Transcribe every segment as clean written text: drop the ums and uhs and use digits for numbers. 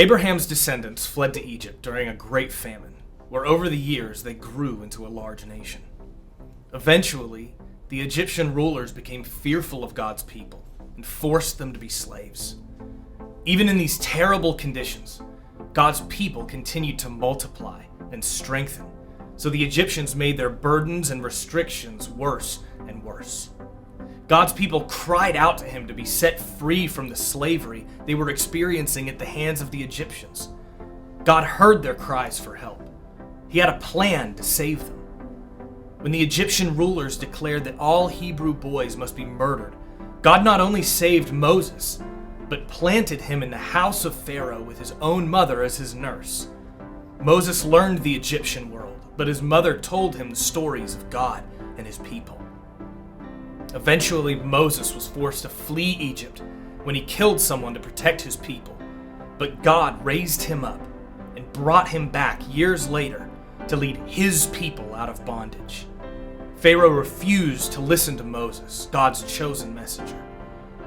Abraham's descendants fled to Egypt during a great famine, where over the years they grew into a large nation. Eventually, the Egyptian rulers became fearful of God's people and forced them to be slaves. Even in these terrible conditions, God's people continued to multiply and strengthen, so the Egyptians made their burdens and restrictions worse and worse. God's people cried out to him to be set free from the slavery they were experiencing at the hands of the Egyptians. God heard their cries for help. He had a plan to save them. When the Egyptian rulers declared that all Hebrew boys must be murdered, God not only saved Moses, but planted him in the house of Pharaoh with his own mother as his nurse. Moses learned the Egyptian world, but his mother told him the stories of God and his people. Eventually, Moses was forced to flee Egypt when he killed someone to protect his people. But God raised him up and brought him back years later to lead his people out of bondage. Pharaoh refused to listen to Moses, God's chosen messenger.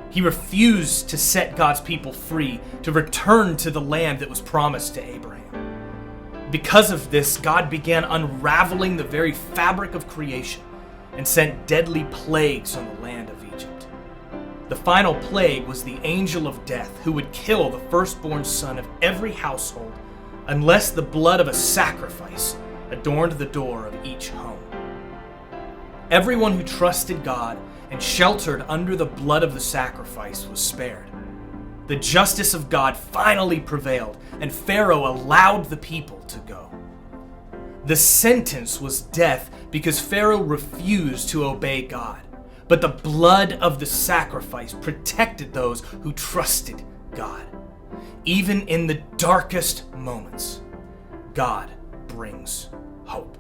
He refused to set God's people free to return to the land that was promised to Abraham. Because of this, God began unraveling the very fabric of creation and sent deadly plagues on the land of Egypt. The final plague was the angel of death, who would kill the firstborn son of every household unless the blood of a sacrifice adorned the door of each home. Everyone who trusted God and sheltered under the blood of the sacrifice was spared. The justice of God finally prevailed, and Pharaoh allowed the people to go. The sentence was death because Pharaoh refused to obey God, but the blood of the sacrifice protected those who trusted God. Even in the darkest moments, God brings hope.